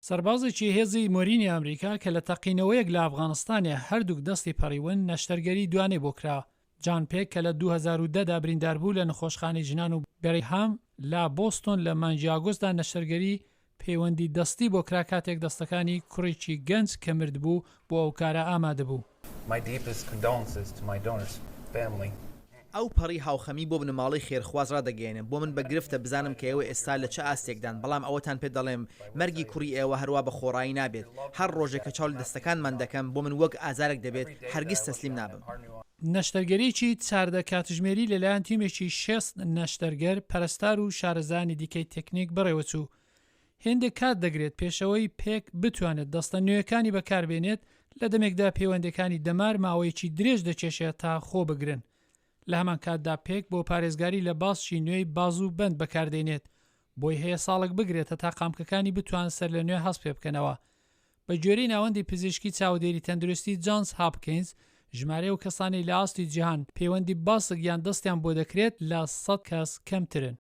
سەربازێکی هێزی مۆرینی ئەمریکا کە لە تەقینەوەیەک لە ئەفغانستانە هەردووک دەستی پەڕیون نەشتەرگەری دوانێ بۆ کرا. جان پێک کە لە 2010دا بریندار بوو لە نەخۆشخانەی ژنان و بەریهام لا بۆستۆن لە مانگی ئاگۆستدا نەشتەرگەری پەیوەندی دەستی بۆ کرا کاتێک دەستەکانی کوڕێکی گەنج کە مرد بوو بۆ ئەو کارە ئامادە بوو. ئەو پەڕی هاوخەمی بۆ بنەماڵی خێرخوازرا دەگەێنم بۆ من بەگرفتە بزانم کە ئێوە ئێستا لە چه ئاستێکدان، بەڵام ئەوەتان پێ دەڵێم مەرگی کوڕی ئێوە هەروە بە خۆڕایی نابێت. هەر ڕۆژێک کە چاڵ دەستەکانمان دەکەم بۆ من وەک ئازارێک دەبێت هەرگیز تەسلیم نابم. نەشتەرگەریی چاردە کاتژمێری لەلایەن تیمێکی 6 نەشتەرگەر پەرستار و شارەزانی دیکەی تەکنیک بڕێوەچوو. هێندێک کات دەگرێت پێشەوەی پێک بتوانێت دەستە نوێیەکانی بەکاربێنێت لە دەمێکدا پەیوەندەکانی دەمار ماوەیەکی درێژ دەچێشێت تا خۆ بگرن. لە هەمان کاتدا پێک بۆ پارێزگاری لە باسکی نوێی باز و بند بەکاردێنێت بۆی هەیە ساڵک بگرێتە تا قامکەکانی بتوان سەر لە نوێ هەست پێ بکەنەوە. بە گوێرەی ناوەندی پزیشکی چاودێری تەندروستی جانس هاپکینز ژمارە و کەسانی لە ئاستی جیهان پەیوەندی باسک یان دەستیان بۆ دەکرێت لە 100 کەس کەمترن.